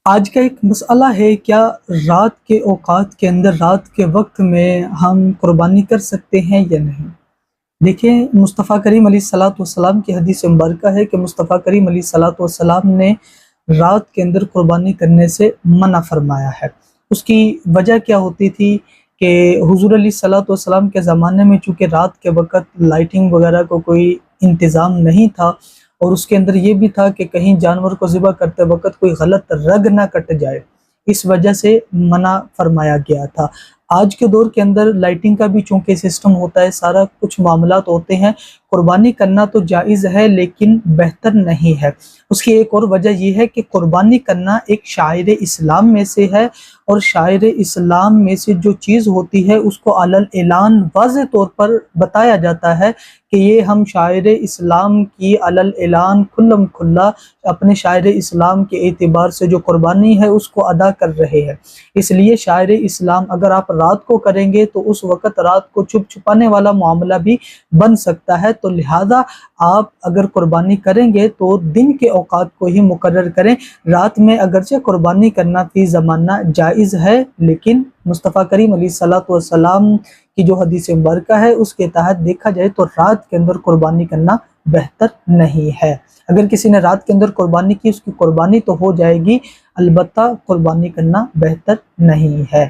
آج کا ایک مسئلہ ہے، کیا رات کے اوقات کے اندر رات کے وقت میں ہم قربانی کر سکتے ہیں یا نہیں؟ دیکھیں، مصطفیٰ کریم علیہ الصلوۃ والسلام کی حدیث مبارکہ ہے کہ مصطفیٰ کریم علیہ الصلوۃ والسلام نے رات کے اندر قربانی کرنے سے منع فرمایا ہے۔ اس کی وجہ کیا ہوتی تھی کہ حضور علیہ الصلوۃ والسلام کے زمانے میں چونکہ رات کے وقت لائٹنگ وغیرہ کو کوئی انتظام نہیں تھا، اور اس کے اندر یہ بھی تھا کہ کہیں جانور کو ذبح کرتے وقت کوئی غلط رگ نہ کٹ جائے، اس وجہ سے منع فرمایا گیا تھا۔ آج کے دور کے اندر لائٹنگ کا بھی چونکہ سسٹم ہوتا ہے، سارا کچھ معاملات ہوتے ہیں، قربانی کرنا تو جائز ہے لیکن بہتر نہیں ہے۔ اس کی ایک اور وجہ یہ ہے کہ قربانی کرنا ایک شعائر اسلام میں سے ہے، اور شعائر اسلام میں سے جو چیز ہوتی ہے اس کو علی الاعلان واضح طور پر بتایا جاتا ہے کہ یہ ہم شاعر اسلام کی علی الاعلان کھلم کھلا اپنے شاعر اسلام کے اعتبار سے جو قربانی ہے اس کو ادا کر رہے ہیں۔ اس لیے شاعر اسلام اگر آپ رات کو کریں گے تو اس وقت رات کو چھپ چھپانے والا معاملہ بھی بن سکتا ہے، تو لہذا آپ اگر قربانی کریں گے تو دن کے اوقات کو ہی مقرر کریں۔ رات میں اگرچہ قربانی کرنا فی زمانہ جائز ہے، لیکن مصطفیٰ کریم علیہ الصلوۃ والسلام کی جو حدیث مبارکہ ہے اس کے تحت دیکھا جائے تو رات کے اندر قربانی کرنا بہتر نہیں ہے۔ اگر کسی نے رات کے اندر قربانی کی، اس کی قربانی تو ہو جائے گی، البتہ قربانی کرنا بہتر نہیں ہے۔